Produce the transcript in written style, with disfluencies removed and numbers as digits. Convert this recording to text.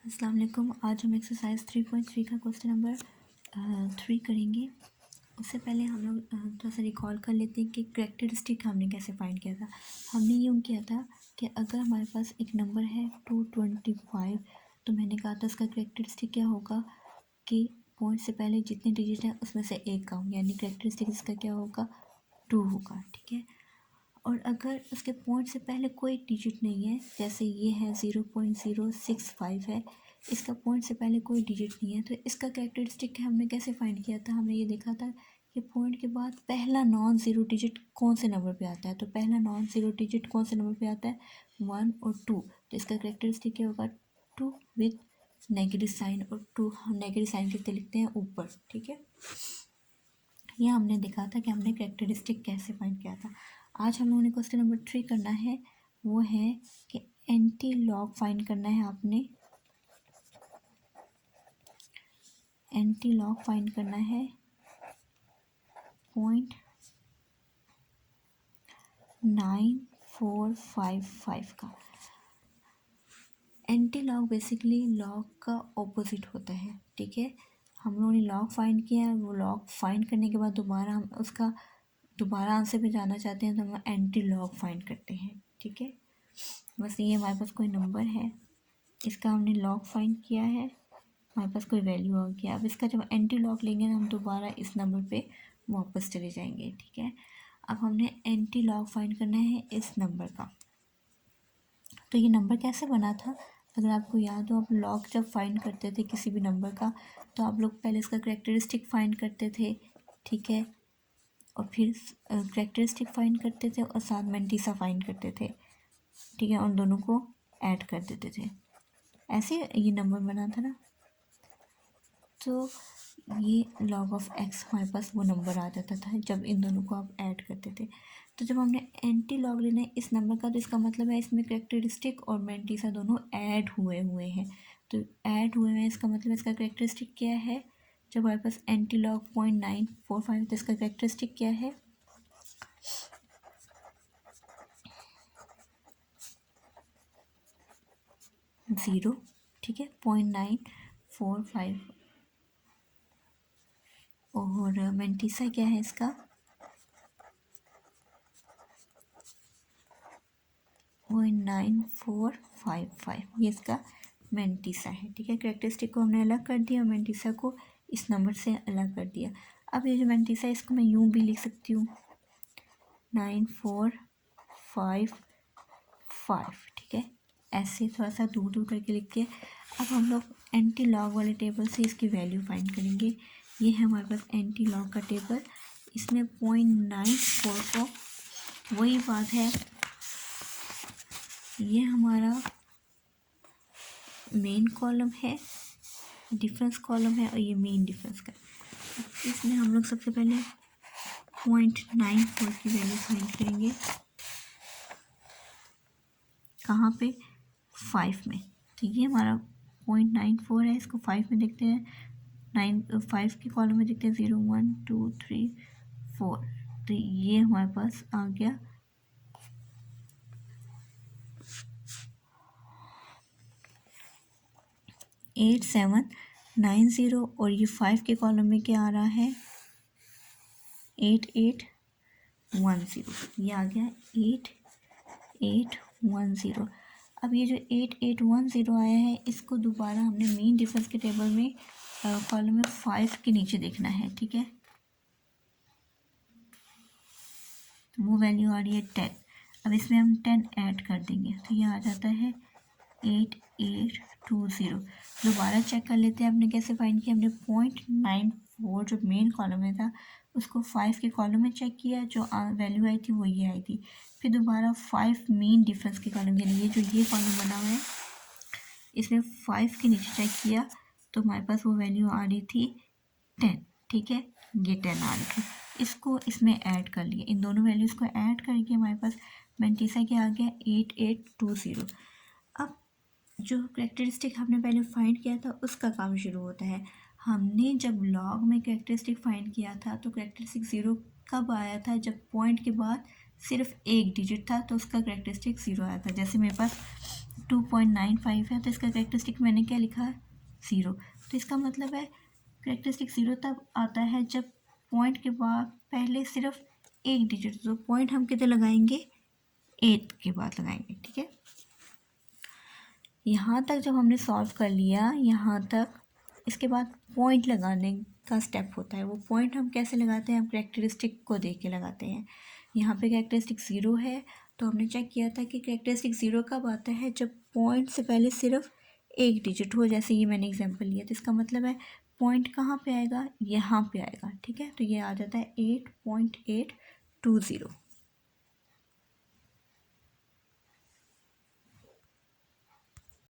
अस्सलाम वालेकुम। आज हम एक्सरसाइज 3.3 का क्वेश्चन नंबर 3 करेंगे। उससे पहले हम लोग थोड़ा सा रिकॉल कर लेते हैं कि करेक्टरिस्टिक हमने कैसे फाइंड किया था। हमने यूँ किया था कि अगर हमारे पास एक नंबर है 225, तो मैंने कहा था उसका करेक्टरिस्टिक क्या होगा कि पॉइंट से पहले जितने डिजिट हैं उसमें से एक का होगा, यानी करेक्टरिस्टिक इसका क्या होगा, 2 होगा। ठीक है। और अगर उसके पॉइंट से पहले कोई डिजिट नहीं है, जैसे ये है 0.065 है, इसका पॉइंट से पहले कोई डिजिट नहीं है, तो इसका कैरेक्टरिस्टिक हमने कैसे फाइंड किया था। हमने ये देखा था कि पॉइंट के बाद पहला नॉन ज़ीरो डिजिट कौन से नंबर पे आता है। तो पहला नॉन ज़ीरो डिजिट कौन से नंबर पे आता है, 1 और 2। तो इसका कैरेक्टरिस्टिक क्या होगा, 2 विथ नेगेटिव साइन, और 2 हम नेगेटिव साइन कितने लिखते हैं, ऊपर। ठीक है। ये हमने देखा था कि हमने कैरेक्टरिस्टिक कैसे फाइंड किया था। आज हम लोगों ने क्वेश्चन नंबर 3 करना है, वो है कि एंटी लॉग फाइंड करना है। आपने एंटी लॉग फाइंड करना है 0.9455 का। एंटी लॉग बेसिकली लॉग का ऑपोजिट होता है। ठीक है। हम लोगों ने लॉग फाइंड किया है, वो लॉग फाइंड करने के बाद दोबारा हम उसका दोबारा आंसर पे जाना चाहते हैं, तो हम एंटी लॉग फाइंड करते हैं। ठीक है। बस ये हमारे पास कोई नंबर है, इसका हमने लॉग फाइंड किया है, हमारे पास कोई वैल्यू आ गया। अब इसका जब एंटी लॉग लेंगे तो हम दोबारा इस नंबर पे वापस चले जाएंगे। ठीक है। अब हमने एंटी लॉग फाइंड करना है इस नंबर का। तो ये नंबर कैसे बना था, अगर आपको याद हो, आप लॉग जब फाइंड करते थे किसी भी नंबर का, तो आप लोग पहले इसका करेक्टरिस्टिक फाइंड करते थे। ठीक है। और फिर करेक्टरिस्टिक फाइंड करते थे और साथ में एंटीसा फाइंड करते थे। ठीक है। उन दोनों को ऐड कर देते थे, ऐसे ये नंबर बना था ना। तो ये लॉग ऑफ एक्स हमारे पास वो नंबर आ जाता था जब इन दोनों को आप ऐड करते थे। तो जब हमने एंटी लॉग लेना है इस नंबर का, तो इसका मतलब है इसमें करेक्टरिस्टिक और मेंटीसा दोनों ऐड हुए हुए हैं। तो ऐड हुए हैं, इसका मतलब इसका करेक्टरिस्टिक क्या है, जब हमारे पास एंटी लॉग 0.945, तो इसका करेक्टरिस्टिक क्या है, 0। ठीक है। 0.945। और मेंटीसा क्या है इसका, 0.9455, ये इसका मेंटीसा है। ठीक है। करेक्टरिस्टिक को हमने अलग कर दिया, मेंटीसा को इस नंबर से अलग कर दिया। अब ये जो मेंटीसा है इसको मैं यूँ भी लिख सकती हूँ, 9455। ठीक है। ऐसे थोड़ा सा दूर दूर करके लिख के अब हम लोग एंटी लॉग वाले टेबल से इसकी वैल्यू फाइंड करेंगे। ये है हमारे पास एंटी लॉग का टेबल, इसमें 0.94 को, वही बात है, ये हमारा मेन कॉलम है, डिफरेंस कॉलम है, और ये मेन डिफरेंस का। इसमें हम लोग सबसे पहले 0.94 की वैल्यू फाइंड करेंगे। कहाँ पे, 5 में। तो ये हमारा 0.94 है, इसको 5 में देखते हैं, 5 के कॉलम में देखते हैं 0 1 2 3 4। तो ये हमारे पास आ गया 8790, और ये 5 के कॉलम में क्या आ रहा है, 8810। ये आ गया 8810। अब ये जो 8810 आया है, इसको दोबारा हमने मेन डिफरेंस के टेबल में कॉलम में 5 के नीचे देखना है। ठीक है। वो वैल्यू आ रही है 10। अब इसमें हम 10 ऐड कर देंगे, तो ये आ जाता है 8820। दोबारा चेक कर लेते हैं हमने कैसे फाइंड किया। हमने 0.94 जो मेन कॉलम में था उसको 5 के कॉलम में चेक किया, जो वैल्यू आई थी वो ये आई थी। फिर दोबारा 5 मेन डिफरेंस के कॉलम, यानी ये जो ये कॉलम बना हुआ है, इसमें 5 के नीचे चेक किया, तो हमारे पास वो वैल्यू आ रही थी 10। ठीक है। ये 10 आ रही थी, इसको इसमें ऐड कर लिए, इन दोनों वैल्यूज़ को ऐड करके हमारे पास मेंटीसा क्या आ गया, 8820। अब जो करेक्टरिस्टिक हमने पहले फाइंड किया था उसका काम शुरू होता है। हमने जब लॉग में करेक्टरिस्टिक फाइंड किया था, तो करेक्टरिस्टिक 0 कब आया था, जब पॉइंट के बाद सिर्फ एक डिजिट था, तो उसका करेक्टरिस्टिक 0 आया था। जैसे मेरे पास 2.95 है, तो इसका करेक्टरिस्टिक मैंने क्या लिखा है, 0। तो इसका मतलब है करेक्टरिस्टिक 0 तब आता है जब पॉइंट के बाद पहले सिर्फ एक डिजिट, तो पॉइंट हम कितने लगाएंगे, 8 के बाद लगाएंगे, ठीक है। यहाँ तक जब हमने सॉल्व कर लिया यहाँ तक, इसके बाद पॉइंट लगाने का स्टेप होता है। वो पॉइंट हम कैसे लगाते हैं, हम करेक्टरिस्टिक को देख के लगाते हैं। यहाँ पे करेक्टरिस्टिक 0 है, तो हमने चेक किया था कि करेक्टरिस्टिक 0 कब आता है, जब पॉइंट से पहले सिर्फ एक डिजिट हो, जैसे ये मैंने एग्जांपल लिया। तो इसका मतलब है पॉइंट कहाँ पे आएगा, यहाँ पे आएगा, ठीक है। तो ये आ जाता है 8.820।